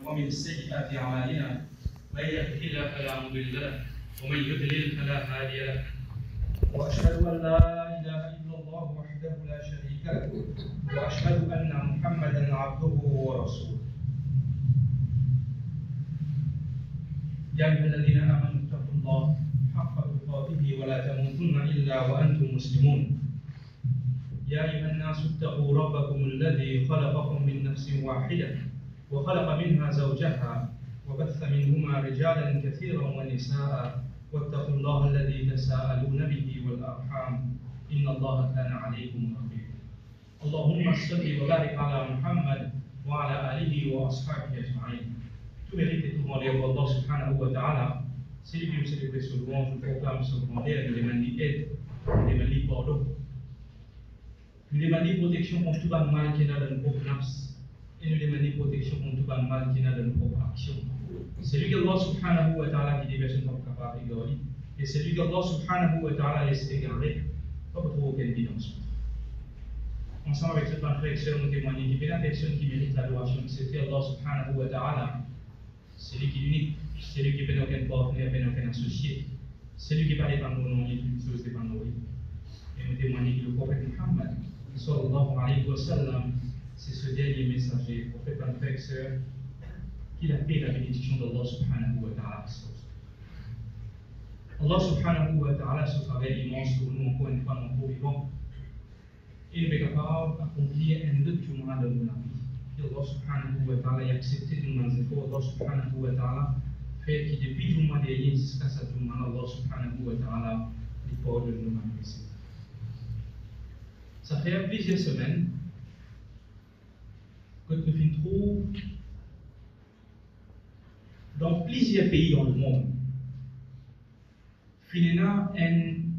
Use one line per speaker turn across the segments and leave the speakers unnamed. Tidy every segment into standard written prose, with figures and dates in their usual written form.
ومن سيئات أعمالنا من يهده الله فلا مضل له ومن يضلل فلا هادي له وأشهد أن لا إله إلا الله وحده لا شريك له وأشهد أن محمدا عبده ورسوله يا أيها الذين آمنوا اتقوا الله حق تقاته ولا تموتن إلا وأنتم مسلمون يا أيها الناس اتقوا ربكم الذي خلقكم من نفس واحدة وخلق منها زوجها وبث منهما رجالا كثيرا ونساء واتقوا الله الذي تساءلون به والأرحام إن الله كان عليكم رقيبا اللهم صل وبارك على محمد وعلى آله وأصحابه أجمعين. Tout mérite et tout grandeur pour Allah subhanahu wa ta'ala. C'est lui qui nous célèbre ce louange, nous proclame ce grandeur, nous demandons aide, nous demandons pardon. Nous demandons protection contre tout mal qui est dans nos propres nafs. Et nous demandons protection contre tout mal qui est dans nos propres actions. C'est lui qu'Allah subhanahu wa ta'ala qui dit personne n'est pas capable d'égarer. Et c'est lui qu'Allah subhanahu wa ta'ala laisse égarer. Pas pour trouver aucune guidance. Ensemble avec ce frère et sœur, nous témoignons qu'il y a une personne qui mérite l'adoration, c'est Allah subhanahu wa ta'ala. C'est lui qui est unique, c'est lui qui n'a aucun partenaire, aucun associé. C'est lui qui n'est pas dépendant de nous, toute chose dépend de nous. Et nous témoignons que le prophète Muhammad, sallallahu alayhi wa sallam, c'est ce dernier messager, prophète en frère et sœur, qui a fait la bénédiction d'Allah subhanahu wa ta'ala. Allah subhanahu wa ta'ala se travaille immense pour nous, encore une fois, dans nos vivants. Et nous sommes capables d'accomplir un autre journal de nos vie. Allah subhanahu wa ta'ala a accepté de nous efforts. Allah subhanahu wa ta'ala fait que depuis le mois dernier jusqu'à ce jour, Allah subhanahu wa ta'ala les portes de nous manifester. Ça fait plusieurs semaines que nous nous trouvons dans plusieurs pays dans le monde. Finalement, une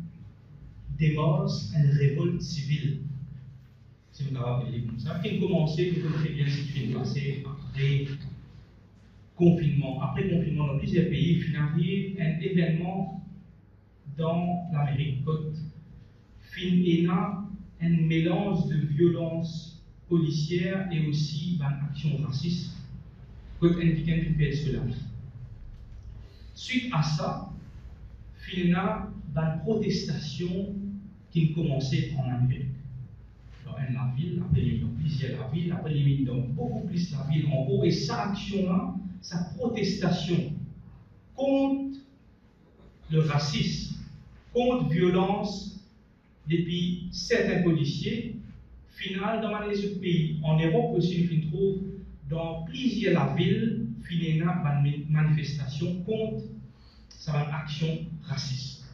démarche, une révolte civile. Si vous avez comme ça, qui a commencé, vous connaissez bien ce qui est passé après confinement. Après confinement dans plusieurs pays, il arrive un événement dans l'Amérique côte. Il y a un mélange de violence policière et aussi d'action raciste. Côte indiquant une perte de la vie. Suite à ça, il y a une protestation qui a commencé en Amérique. La ville, après les dans plusieurs la ville, après les dans beaucoup plus la ville en haut, et sa action-là, sa protestation contre le racisme, contre violence depuis certains policiers, final dans les autres pays. En Europe aussi, on trouve dans plusieurs la ville, finalement, une manifestation contre sa action raciste.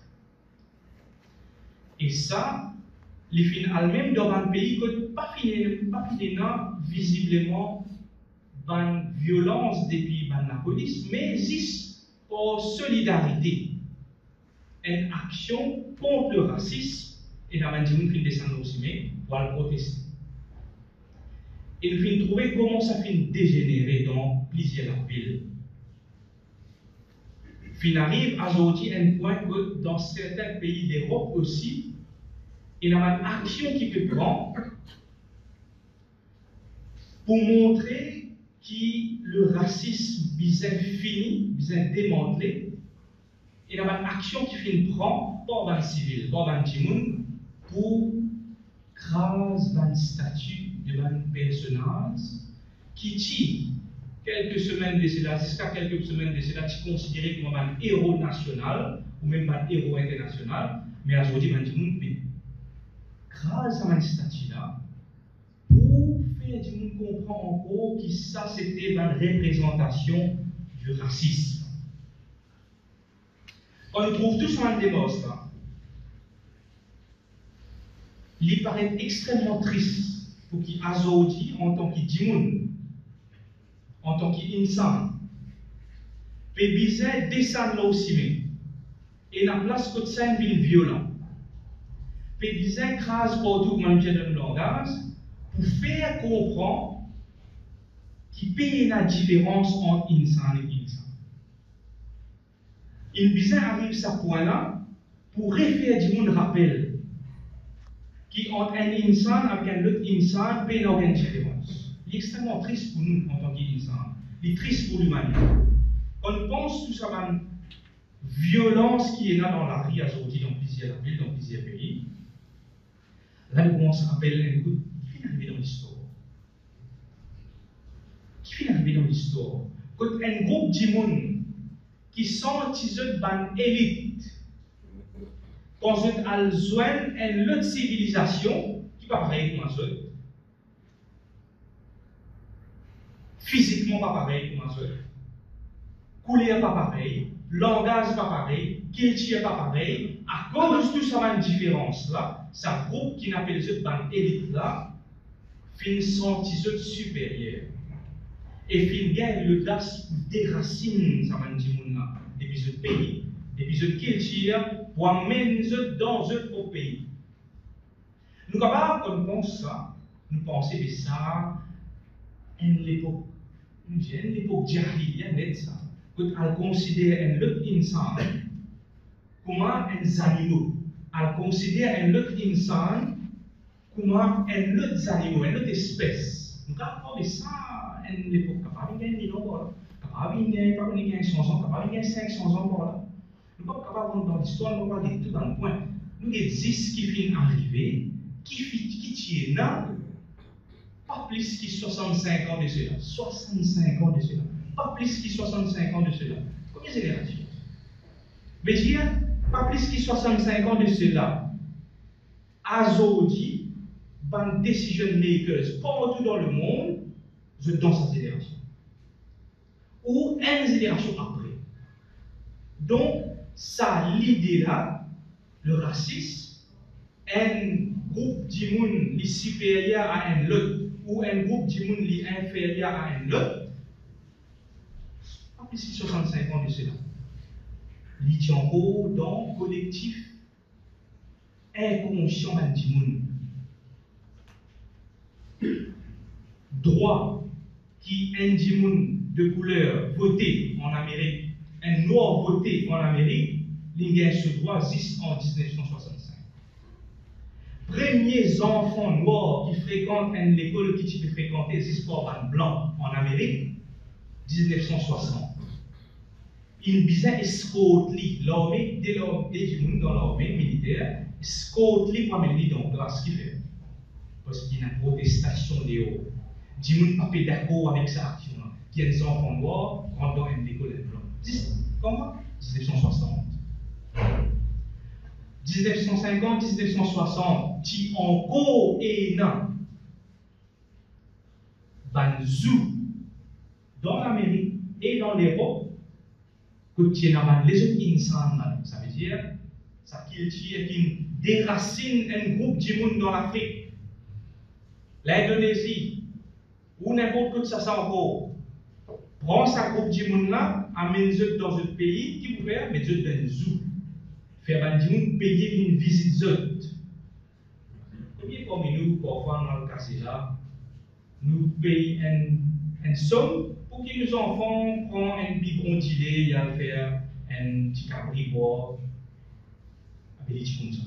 Et ça, les fins même dans un pays qui pas finalement visiblement une violence depuis la police, mais existe pour solidarité, une action contre le racisme, et la manière dont nous descendre aussi, mais pour le protester. Et nous finissons trouver comment ça finit dégénérer dans plusieurs villes. Fin arrive à aujourd'hui un point que dans certains pays d'Europe aussi, il y a une action qui peut prendre pour montrer que le racisme est fini, est démantelé. Il y a une action qui finit prendre par les civils, par les gens, pour craser un statut de un personnage qui tue quelques semaines de cela, jusqu'à quelques semaines de cela, qui est considéré comme un héros national ou même un héros international, mais aujourd'hui, grâce à un statut-là, pour faire du monde comprendre encore que ça c'était une représentation du racisme. On nous trouve tous en démos là. Il paraît extrêmement triste pour qu'il aujourd'hui, en tant que djimoun, en tant qu'insan, peut bizarre descendre là aussi, et la place que ça une ville violente. Et des écrases partout dans le langage pour faire comprendre qu'il y a une différence entre insan et insan. Il arrive à ce point-là pour refaire du monde rappel qu'entre un insan et un autre insan, il n'y a aucune différence. C'est extrêmement triste pour nous en tant qu'insan. les triste pour l'humanité. On pense tout ça, la violence qui est là dans la rue aujourd'hui, dans plusieurs villes, dans plusieurs pays. Là, nous commençons à rappeler un coup qui est arrivé dans l'histoire. Qui est arrivé dans l'histoire? Quand un groupe de monde qui sont une élite, quand ils ont besoin d'une autre civilisation, qui n'est pas pareil comme ça, physiquement pas pareil comme ça, couleur pas pareil, langage pas pareil, culture pas pareil, à cause de toute cette différence là, c'est un groupe qui n'appelle pas une élite là, fin senti supérieur. Et fin gagne le das pour déraciner ça là, depuis ce pays, depuis ce culture, pour amener dans un autre pays. Nous capables quand nous pensons ça, nous pensons que ça, une l'époque jahiliya net ça. Quand elle considère un autre insan comme un animal, elle considère un autre insan comme un autre animal, une autre espèce. Nous capables ça. L'époque capable de gagner 1000 ans, capable de gagner 100 ans, capable de gagner 500 ans par là. Nous ne sommes pas capables dans l'histoire, nous ne sommes pas tout dans le point. Nous avons 10 qui viennent arriver, qui tiennent là, pas plus que 65 ans de cela. 65 ans de cela. Pas plus que 65 ans de cela. Combien de générations? Mais dire, pas plus que 65 ans de cela. Aujourd'hui, ban decision makers partout dans le monde, dans sa génération. Ou une génération après. Donc, ça, l'idée-là, le racisme, un groupe de monde qui est supérieur à un autre, ou un groupe de monde qui est inférieur à un autre, pas plus de 65 ans de cela. Il tient encore dans le collectif inconscient du monde. Droit qui un monde de couleur voté en Amérique, un noir voté en Amérique, il gagne ce droit juste en 1965. Premiers enfants noirs qui fréquentent une école qui peut fréquenter juste pour un blanc en Amérique, 1960. Il bizarre escorte l'armée, dès du monde dans l'armée militaire, escorte pour amener dans la classe qui fait. Parce qu'il y a une protestation des hauts. Du monde pas d'accord avec ça action. Qui a des enfants noirs rentrent dans une école blanche. Comment? 1960. 1950, 1960, qui encore est là. Banzou, dans l'Amérique et dans l'Europe, que tu as les autres insans, ça veut dire, ça qui déracine un groupe de monde dans l'Afrique, l'Indonésie, ou n'importe quoi ça encore. Prends ce groupe de monde là, amène-le dans un pays qui vous fait, mettez-le dans un zoo. Faire des gens payer une visite zot. Combien comme nous, parfois dans le cas là, nous payons une somme pour que nos enfants prennent un biberon d'idée et faire un petit cabri boire avec des petits comme ça.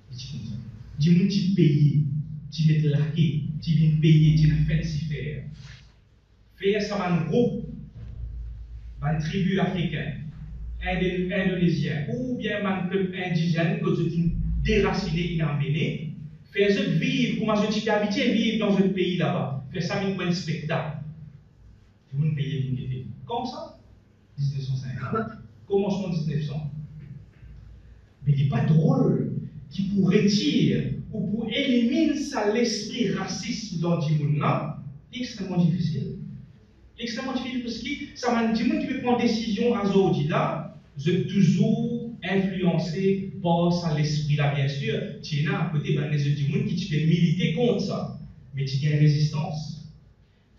Des petits comme ça. Des gens qui payent, qui mettent la quai, qui viennent payer, qui ne font si faire. Faire ça dans un groupe, dans une tribu africaine. Indonésien ou bien un peuple indigène que je suis déraciné et emmené, faire vivre, comment je suis habitué à vivre dans un pays là-bas, faire ça comme un spectacle. Tout le monde paye l'unité. Comme ça, 1950. Commencement 1900. Mais il n'est pas drôle qui pour retirer ou pour éliminer ça l'esprit raciste dans le monde là, c'est extrêmement difficile. Extrêmement difficile parce que ça m'a dit que tu peux prendre décision à aujourd'hui là. Je suis toujours influencé par ça, l'esprit-là, bien sûr. Tu es là à côté des du monde qui tu peux militer contre ça. Mais tu as une résistance.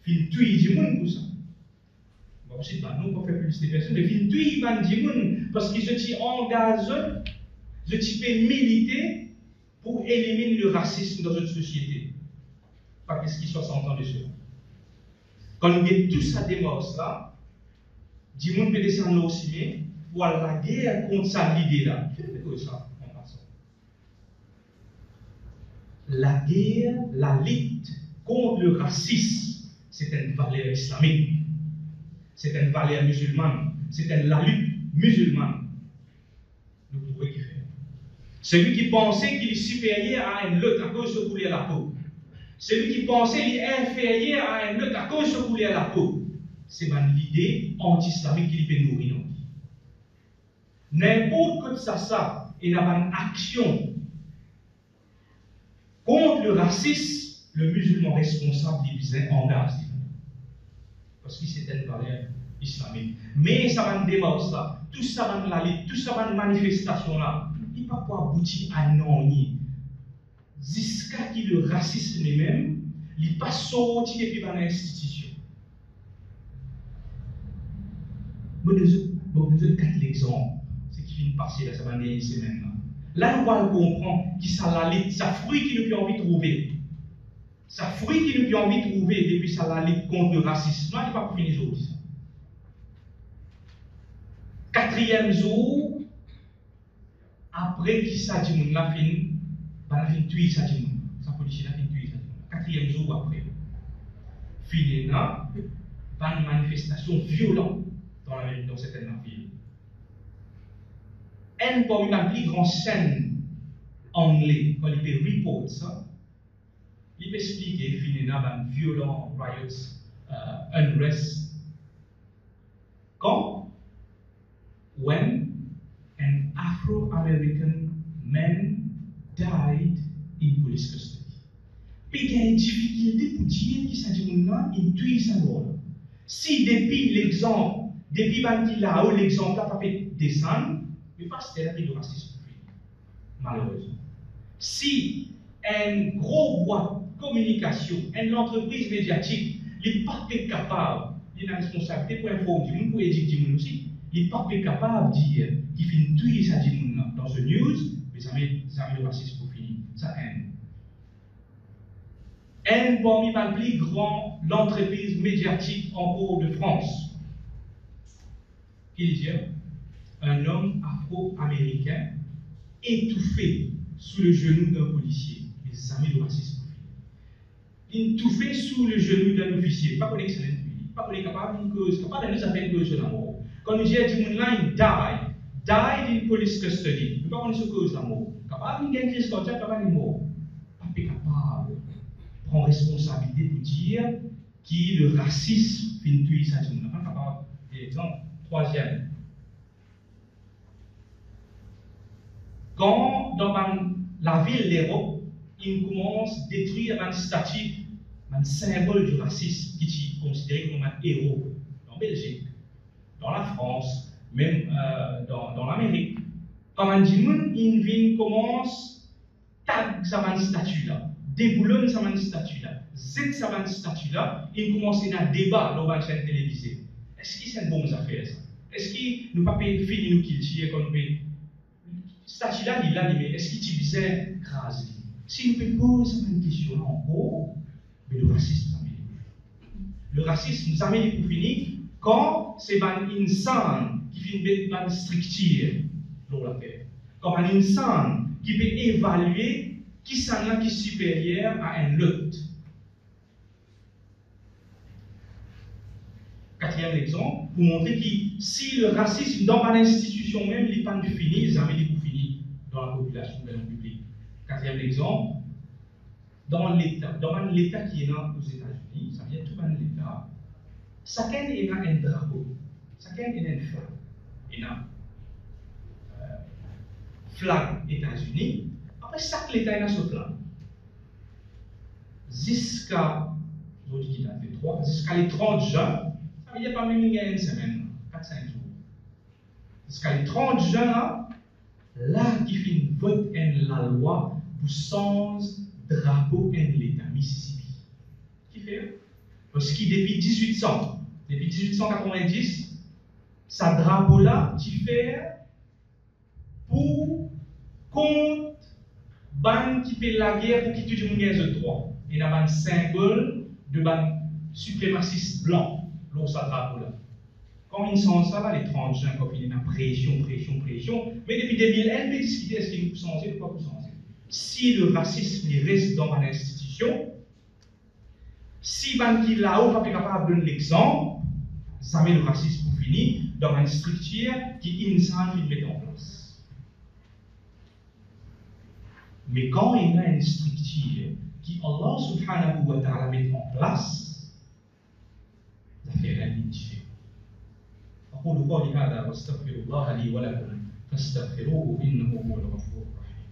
Fil tuer du monde pour ça. Bon, je ne sais pas, nous, on peut faire plus de personnes, mais fil tuer du monde parce que je t'y engage, je t'y peux militer pour éliminer le racisme dans notre société. Pas plus qu'il 60 ans de cela. Quand nous avons tout ça démorce là, du monde peut descendre aussi bien. Voilà la guerre contre ça, l'idée-là. Faites quoi ça en passant? La guerre, la lutte contre le racisme, c'est une valeur islamique, c'est une valeur musulmane, c'est la lutte musulmane. Nous pouvons qui faire. Celui qui pensait qu'il est supérieur à un autre à cause de couler la peau. Celui qui pensait qu'il est inférieur à un autre à cause de couler la peau. C'est l'idée anti-islamique qui peut nourrir. N'importe que ça, il y a une action contre le racisme, le musulman responsable il engage. Parce que c'est une valeur islamique. Mais ça va démarrer ça. Tout ça va la lutte, tout ça va manifestation là. Il ne va pas aboutir à non. Jusqu'à qui le racisme lui-même, il pas sorti depuis l'institution. Bon, nous avons 4 exemples. Ce qui vient de passer là, ça va venir ici maintenant. Là, nous allons comprendre qui ça la lutte, ça fruit qui nous a envie de trouver. Ça fruit qui nous a envie de trouver depuis ça la lutte contre le racisme. Non, il n'est pas pour finir aujourd'hui. 4e jour, après qui ça dit, la fin tuer ça dit, ça police la fin tuer ça dit. 4e jour après, fini là, une manifestation violente dans certaines villes. Un parmi les plus grandes scènes anglais, quand il peut report ça, il peut expliquer fini là, violent riots, unrest. Quand when an Afro-American man died in police custody. Puis il y a une difficulté pour dire qui s'agit de là, il tue sa mort. Si depuis l'exemple, depuis qu'il a où l'exemple n'a pas fait descendre, il ne pas se faire de racisme. Malheureusement. Si un gros boîte de communication, une entreprise médiatique, n'est pas capable, il a une responsabilité pour informer du monde, pour éduquer du monde aussi. Il n'est pas capable de dire qu'il finit tuer ça dans ce news, mais ça met le racisme pour finir. Ça aide. Un parmi les plus grands l'entreprise médiatique encore de France. Il dit un homme afro-américain étouffé sous le genou d'un policier. Mais amis le racisme pour finir. Étouffé sous le genou d'un officier. Pas qu'on est excellent, pas qu'on est capable d'une cause, capable de nous faire une cause de la mort. Quand nous disons que died in police custody, nous ne pouvons pas cause de la mort. Capable de gagner crise cardiaque, capable de mort. Pas capable de prendre responsabilité pour dire que le racisme finit tuer ça. Nous ne sommes pas capables. Exemple, 3e. Quand dans la ville d'Europe, ils commencent à détruire un statut, un symbole du racisme qui est considéré comme un héros. En Belgique, dans la France, même dans l'Amérique. Quand on dit ils commencent à tag ce statut-là, déboulonnent ce statut-là, zet ce statut-là, ils commencent à débat dans la chaîne télévisée. Est-ce que c'est une bonne affaire ça? Est-ce que nous ne pouvons pas finir nous qu'il tire quand nous statut-là, il est mais est-ce qu'il est bizarre crase? Si nous pouvons poser une question là encore, mais le racisme, le racisme, nous amène pour finir quand c'est un insan qui fait une structure dans la terre. Comme un insan qui peut évaluer qui est supérieur à un autre. 4e exemple, pour montrer que si le racisme dans l'institution même, il n'est pas fini, les amis pour finir dans la population de public. 4e exemple, dans l'État qui est là aux États-Unis, ça vient tout dans l'État, chacun a un drapeau, chacun a une flag. Il y a flag États-Unis, après chaque État a ce flag. Jusqu'à les 30 juin, ça veut dire pas même une semaine, 4-5 jours. Jusqu'à les 30 juin, là qui fait une vote en la loi pour sans drapeau en l'État Mississippi. Qui fait? Parce que depuis 1890, ce drapeau-là, qui fait pour contre ban qui fait la guerre pour qui tout le monde ait le droit. Il y a un symbole de ban suprémaciste blanc dans ce drapeau-là. Quand ils sont ça, là, les 30 juin, quand il y a une pression, mais depuis 2000, elle peut discuter est-ce qu'il faut changer ou pas pour changer. Si le racisme reste dans l'institution, Si ban qui là-haut pas capable de donner l'exemple, jamais le racisme pour finir dans une structure qui insan qui met en place. Mais quand il y a une structure qui Allah subhanahu wa ta'ala met en place, ça fait rien de différent. أقول قولي هذا واستغفر الله لي ولكم فاستغفروه إنه هو الغفور الرحيم.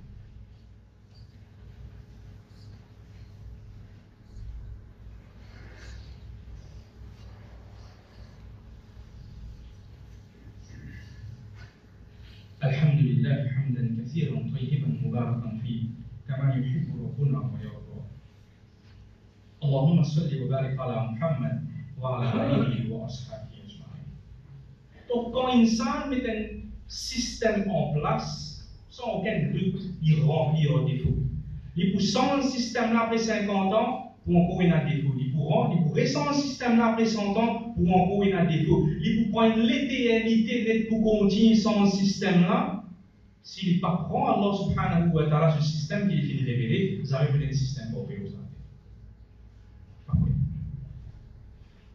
الحمد لله حمدا كثيرا طيبا مباركا فيه كما يحب ربنا ويرضى. اللهم صل وبارك على محمد وعلى آله وأصحابه أجمعين. Donc quand l'insan met un système en place, sans aucun doute, il remplit un défaut. Il pour sans le système là après 50 ans, pour encore un défaut. Il pour récent le système là après 100 ans, pour encore un défaut. Il pour prendre l'éternité pour continuer sans le système là. S'il ne prend pas Allah subhanahu wa ta'ala ce système qui est fini révélé, vous avez un système pour faire ça.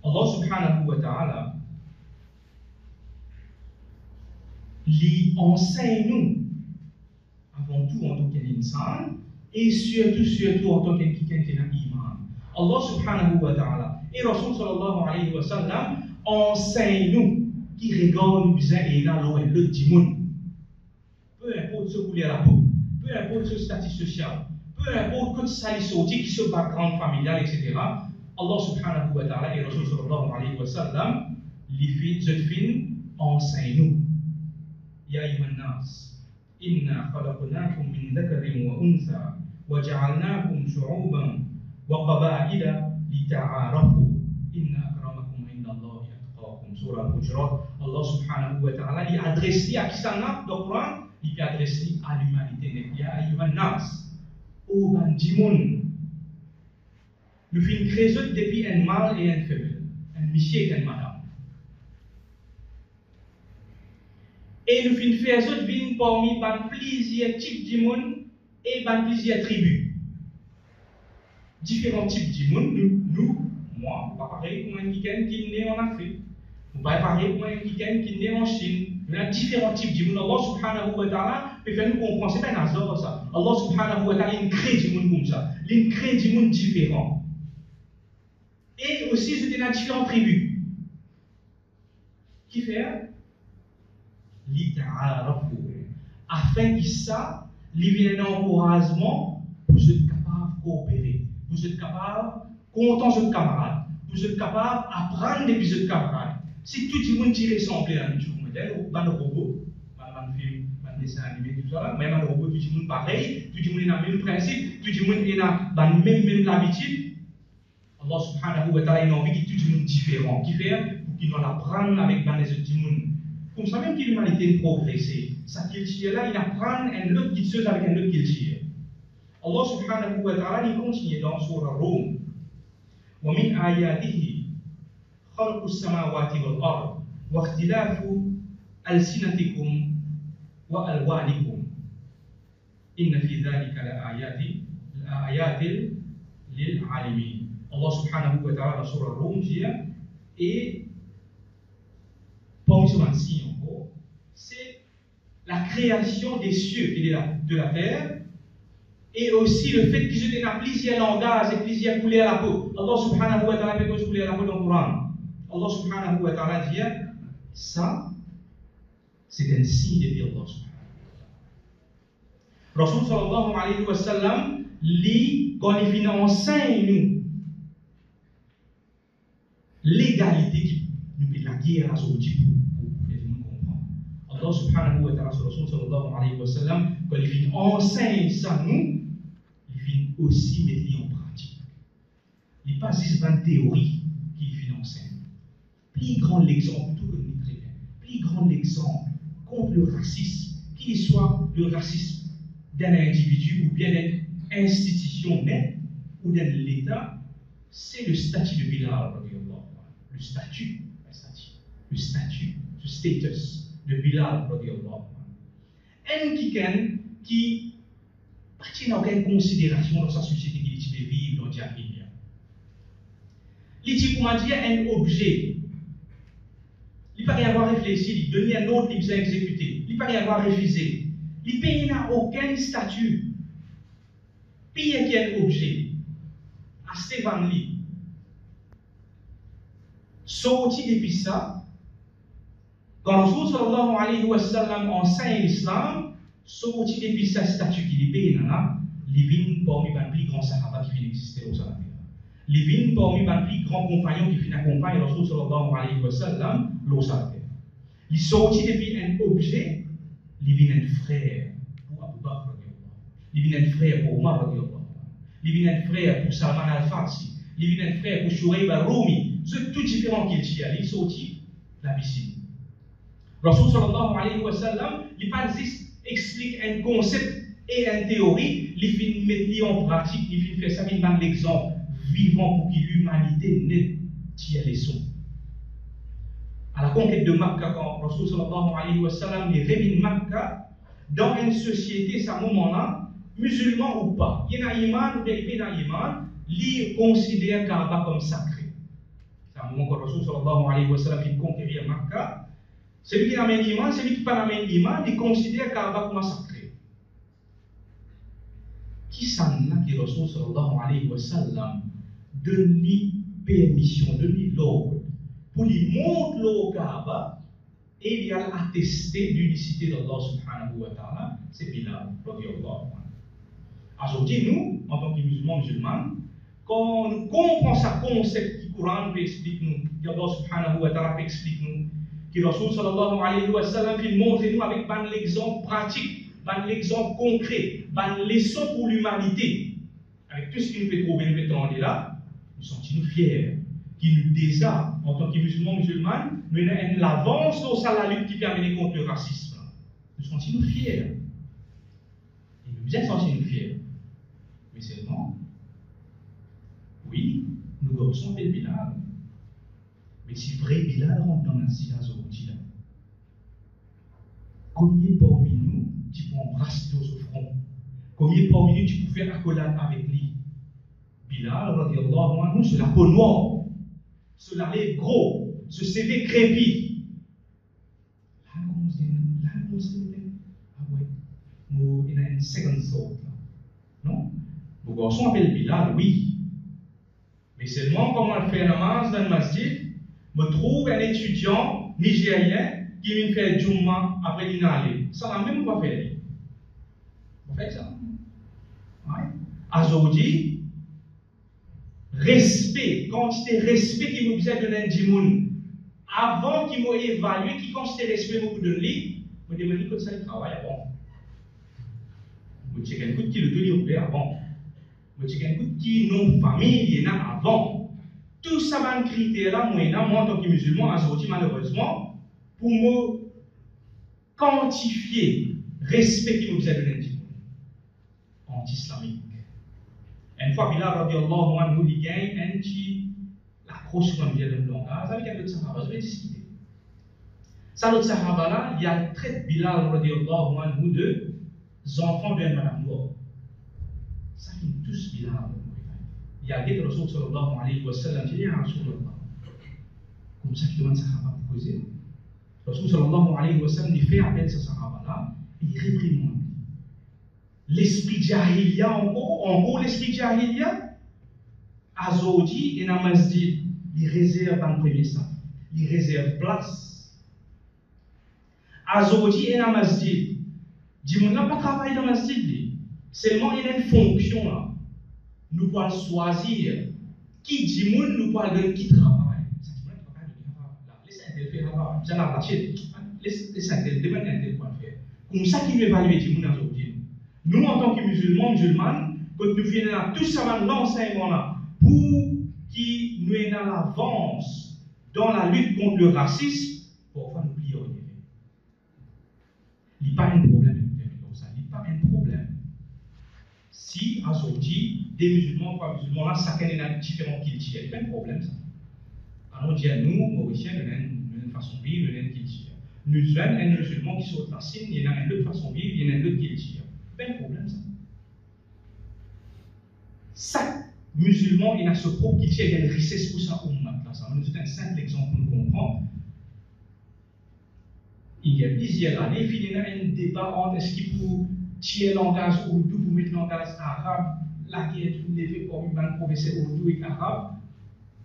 Allah subhanahu wa ta'ala lui enseigne nous, avant tout en tant qu'insan, et surtout en tant quelqu'un qui a iman. Allah subhanahu wa ta'ala et Rasul sallallahu alayhi wa sallam enseigne nous qui regarde nous bien et là le dimoun. Peu importe ce couleur la peau, peu importe ce statut social, peu importe que ça lui sorti, qui se background familial, etc. Allah subhanahu wa ta'ala et Rasul sallallahu alayhi wa sallam lui enseigne nous. يا أيها الناس إنا خلقناكم من ذكر وأنثى وجعلناكم شعوبا وقبائل لتعارفوا إن أكرمكم عند الله أتقاكم. Surah Al-Hujurat, Allah subhanahu wa ta'ala lui adresse à qui ça n'a dans le Coran, il adresse à l'humanité. Ya ayyuhan nas, ô bandimoun, nous finissons créer depuis un mâle et un femelle, un monsieur et une madame. Et nous finissons faire autres vignes parmi plusieurs types de monde et plusieurs tribus. Différents types de monde, nous, moi, pas pareil pour un Kiken qui est né en Afrique, ou pas pareil pour un Kiken qui est né en Chine. Nous avons différents types de monde. Allah subhanahu wa ta'ala peut faire nous comprendre, c'est pas un hasard ça. Allah subhanahu wa ta'ala, il crée du monde comme ça. Il crée du monde différent. Et aussi, c'était dans différentes tribus. Qui fait afin que ça, il vienne un encouragement pour être capable de coopérer, pour être capable de compter sur le camarade, pour être capable d'apprendre depuis ce camarade. Si tout le monde tire semblé à nous, modèle, pas de robot, pas de film, pas de dessin animé, tout ça, mais un robot, tout le monde pareil, tout le monde a le même principe, tout le monde a la même habitude. Allah subhanahu wa ta'ala a envie que tout le monde différent, qui fait pour qu'il nous apprenne avec les autres monde. Comme ça même que l'humanité progressé, sa culture-là, il apprend une autre culture avec une autre culture. Allah subhanahu wa ta'ala, il continue dans Surah Rum. وَمِنْ آيَاتِهِ خَلْقُ السَّمَاوَاتِ وَالْأَرْضِ وَاخْتِلَافُ أَلْسِنَتِكُمْ وَأَلْوَانِكُمْ إِنَّ فِي ذَلِكَ لَآيَاتٍ لِلْعَالِمِينَ. Allah subhanahu wa ta'ala dans Surah Rum dit et parmi ce signe encore, c'est la création des cieux et de la terre, et aussi le fait qu'ils aient plusieurs langages et plusieurs couleurs à la peau. Allah subhanahu wa ta'ala fait d'autres couleurs à la peau dans le Coran. Allah subhanahu wa ta'ala dit ça, c'est un signe de Allah subhanahu wa ta'ala. Rasul sallallahu alayhi wa sallam, quand il vient enseigne nous l'égalité qui nous fait la guerre à ce type. Allah subhanahu wa ta'ala, Rasul sallallahu alayhi wa sallam, quand il vient enseigne ça nous, il vient aussi mettre en pratique. Il n'est pas juste une théorie qu'il vient enseigner. Plus grand l'exemple, tout comme nous très bien, plus grand l'exemple contre le racisme, qu'il soit le racisme d'un individu ou bien d'une institution même ou d'un État, c'est le statut de Bilal, le statut, le status de Bilal, un qui n'a aucune considération dans sa société qu'il vit dans Jahiliya. Il dit comment dire un objet. Il ne peut pas y avoir réfléchi, il donne un autre, il besoin exécuter. Il ne peut pas y avoir refusé. Il paye n'a aucun statut. Paye quel objet. À Stéphane Lee. Sorti depuis ça, quand Rasul sallallahu alayhi wa sallam enseigne l'islam, sorti depuis ça statut qu'il est payé, il vient parmi les plus grands sahaba qui viennent exister au Sallallahu. Il vient parmi les plus grands compagnons qui viennent accompagner Rasul sallallahu alayhi wa sallam au Sallallahu. Il sorti depuis un objet, il vient un frère pour Abu Bakr, il vient un frère pour Omar, il vient un frère pour Salman al-Farsi, il vient un frère pour Shuraib al-Rumi. C'est tout différent qu'il y a, il sorti la piscine. Rasul sallallahu alayhi wa sallam, il pas juste explique un concept et une théorie, il fait mettre en pratique, il fait faire ça, il donne l'exemple vivant pour que l'humanité ne tire les sons. À la conquête de Makkah, quand Rasul sallallahu alayhi wa sallam est révélé Makkah, dans une société, à ce moment-là, musulman ou pas, il y a un iman ou bien il y a un iman, il considère Kaaba comme sacré. C'est un moment quand Rasul sallallahu alayhi wa sallam vient conquérir Makkah. Celui qui n'a pas d'iman, celui qui n'a pas d'iman, il considère Kaaba comme sacré. Qui s'en a qui Rasul sallallahu alayhi wa sallam donne permission, donne l'ordre pour lui montrer le Kaaba et il a attesté l'unicité d'Allah subhanahu wa ta'ala, c'est Bilal, radiallahu anhu. Aujourd'hui, nous, en tant que musulmans, quand nous comprenons ce concept qui Coran explique nous, qu'Allah subhanahu wa ta'ala explique nous, que Rasul sallallahu alayhi wa sallam il montre nous avec l'exemple pratique, l'exemple concret, leçon pour l'humanité. Avec tout ce qui nous peut trouver, nous mettons là, nous sentons fiers. Qui nous déjà, en tant que musulmans, nous avons l'avance dans la lutte qui permet contre le racisme. Nous sentons fiers. Et nous bien sentir fiers. Mais seulement, oui, nous gardons le Bilal. Mais si vrai Bilal rentre dans la situation là, combien parmi nous tu peux embrasser au front? Combien parmi nous tu peux faire accolade avec lui? Bilal, radiallahu anhu, c'est la peau noire. Cela est gros, ce CV crépi. Là, on se dit, ah ouais, il y a une seconde thought là. Non? Vos garçons appellent Bilal, oui. Mais seulement, comme on fait namaz dans le masjid, me trouve un étudiant nigérien qui vient faire Jumma après l'inhalé. Ça n'a même pas fait. On fait ça. Ouais. Aujourd'hui, respect, quantité respect qui me besoin de l'indimoun. Avant qu'il m'ait évalué, qui quantité respect me donne lui, me demande que ça il travaille avant. Me check un coup qui le donne avant. Me check un coup qui non famille il y en a avant. Tout ça va critère là, moi en tant que musulman, aujourd'hui malheureusement, pour me quantifier respect qui me besoin de l'indimoun. Anti-islamique. Une fois Bilal radiallahu anhu il gagne un petit accroche comme vient le langage avec un autre sahaba, je vais discuter. Ça l'autre sahaba là, il y a traite Bilal radiallahu anhu de enfants de Madame Noire. Ça fait tous Bilal. Il y a des Rasul sallallahu alayhi wa sallam, il y a un Rasulullah. Comme ça, je demande sahaba pour causer. Rasul sallallahu alayhi wa sallam, il fait appel à ce sahaba là, il réprimande. L'esprit jahiliya en gros l'esprit jahiliya Azodi et dans masjid il réserve dans le premier sang il réserve place Azodi et dans masjid dit n'a pas travaillé dans masjid seulement il y a une fonction là nous pouvons choisir qui dit nous pouvons donner qui travaille laissez un tel faire ça n'a pas laissez un tel demander un tel quoi faire comme ça qui évalue dit Azodi. Nous, en tant que musulmans, quand nous faisons tout ça dans l'enseignement-là, pour qu'il nous ait dans l'avance dans la lutte contre le racisme, parfois nous plions. Il n'y a pas un problème comme ça, il n'y a pas un problème. Si, aujourd'hui, des musulmans, pas musulmans, là, chacun est différent culture, il n'y a pas un problème ça. Alors, on dit à nous, Mauriciens, nous avons une façon de vivre, nous avons une culture. Nous avons un musulman qui sort de la Chine, il y a une autre façon de vivre, il y a une autre culture. Pas un problème ça. musulman, il a ce propre qui tient une richesse pour sa ummat. C'est un simple exemple pour nous comprendre. Il y a plusieurs années, il y a un débat entre est-ce qu'il faut tirer langage ourdou pour mettre langage arabe, la guerre est levée comme un professeur ourdou et arabe.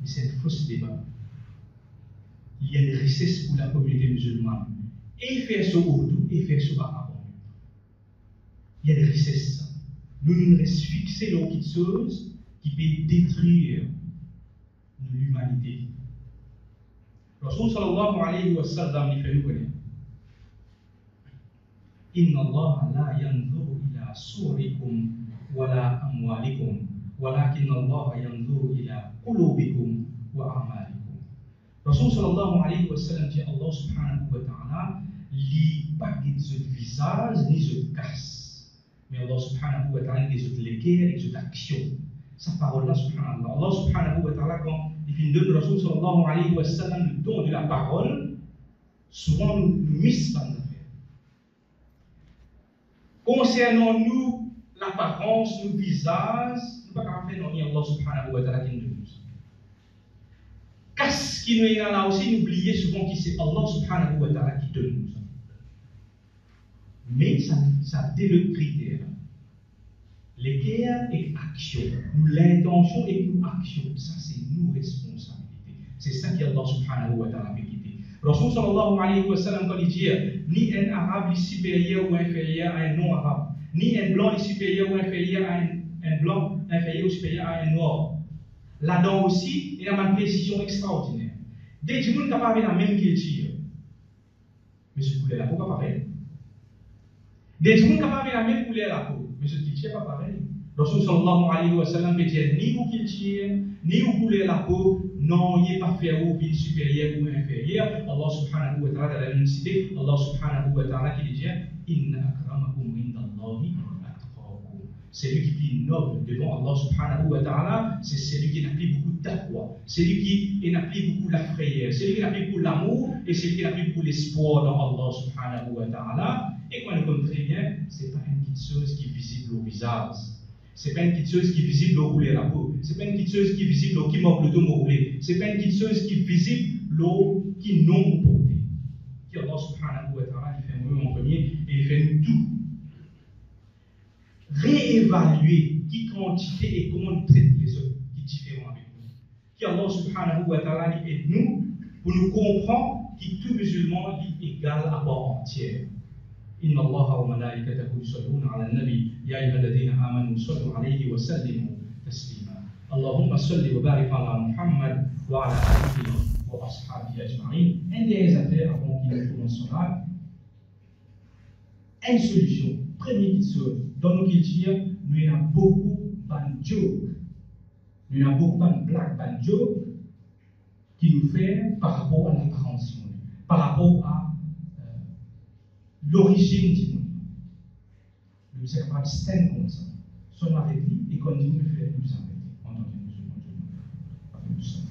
Mais c'est un faux débat. Il y a une richesse pour la communauté musulmane. Et faire ce ourdou et faire ce arabe. Il y a une richesse. Nous nous restons fixés dans quelque chose qui peut détruire l'humanité. Rasul sallallahu alayhi wa sallam il fait nous connaître. Inna Allah la yanzuru ila surikum wala amwalikum walakin Allah yanzuru ila qulubikum wa a'malikum. Rasul sallallahu alayhi wa sallam dit Allah subhanahu wa ta'ala li pas de visage ni de casse. Mais Allah subhanahu wa ta'ala des autres l'équerre et des actions. Sa parole là subhanallah. Allah subhanahu wa ta'ala quand il donne Rasul sallallahu alayhi wa sallam le don de la parole, souvent nous missons pas nos affaires. Concernant nous, l'apparence, nos visages, nous ne pouvons pas faire non Allah subhanahu wa ta'ala qui nous donne. Qu'est-ce qui nous est là aussi, n'oubliez souvent qui c'est Allah subhanahu wa ta'ala qui donne nous. Mais ça dès le critère. L'équerre et action. L'intention et nous action. Ça, c'est nos responsabilités. C'est ça qu'Allah subhanahu wa ta'ala fait quitter. Rasul sallallahu alayhi wa sallam, quand il dit ni un arabe est supérieur ou inférieur à un non-arabe, ni un blanc est supérieur ou inférieur à un blanc, inférieur ou supérieur à un noir. Là-dedans aussi, il y a une précision extraordinaire. Dès que tu es capable de la même culture, mais ce couleur là, pourquoi pareil? Dès que tu es capable de la même couleur là, mais ce culture n'est pas pareil. Rasul sallallahu alayhi wa sallam peut dire ni vous culture, ni vous couleur la peau, non, il n'est pas fait au ville supérieur ou inférieur. Allah subhanahu wa ta'ala a l'unicité. Allah subhanahu wa ta'ala qui dit inna akramakum indallahi atqakum. C'est lui qui est plus noble devant Allah subhanahu wa ta'ala, c'est celui qui n'a plus beaucoup de taqwa, c'est lui qui n'a plus beaucoup la frayeur, c'est lui qui n'a plus beaucoup l'amour et c'est lui qui n'a plus beaucoup l'espoir dans Allah subhanahu wa ta'ala. Et comme on le connaît très bien, ce n'est pas une petite chose qui est visible au visage. Ce n'est pas une petite chose qui est visible au rouler la peau. Ce n'est pas une petite chose qui est visible au qui manque le dos roulé. Ce n'est pas une petite chose qui est visible au qui non porté. Qui Allah subhanahu wa ta'ala, il fait nous en premier et il fait nous tout. Réévaluer qui quantité et comment on traite les autres qui est différent avec nous. Qui Allah subhanahu wa ta'ala aide nous pour nous comprendre que tout musulman est égal à part entière. إن الله وملائكته يصلون على النبي يا أيها الذين آمنوا صلوا عليه وسلموا تسليما اللهم صل وبارك على محمد وعلى آله وأصحابه أجمعين. Un des affaires avant qu'il ne commence là, une solution. Première chose, dans nos cultures, nous avons beaucoup de jokes, nous avons beaucoup de blagues, de jokes qui nous fait par rapport à l'apparence, par rapport à l'origine du monde. Nous sommes capables de se tenir comme ça. Sommes avec lui et continuer de faire nous arrêter en tant que musulmans.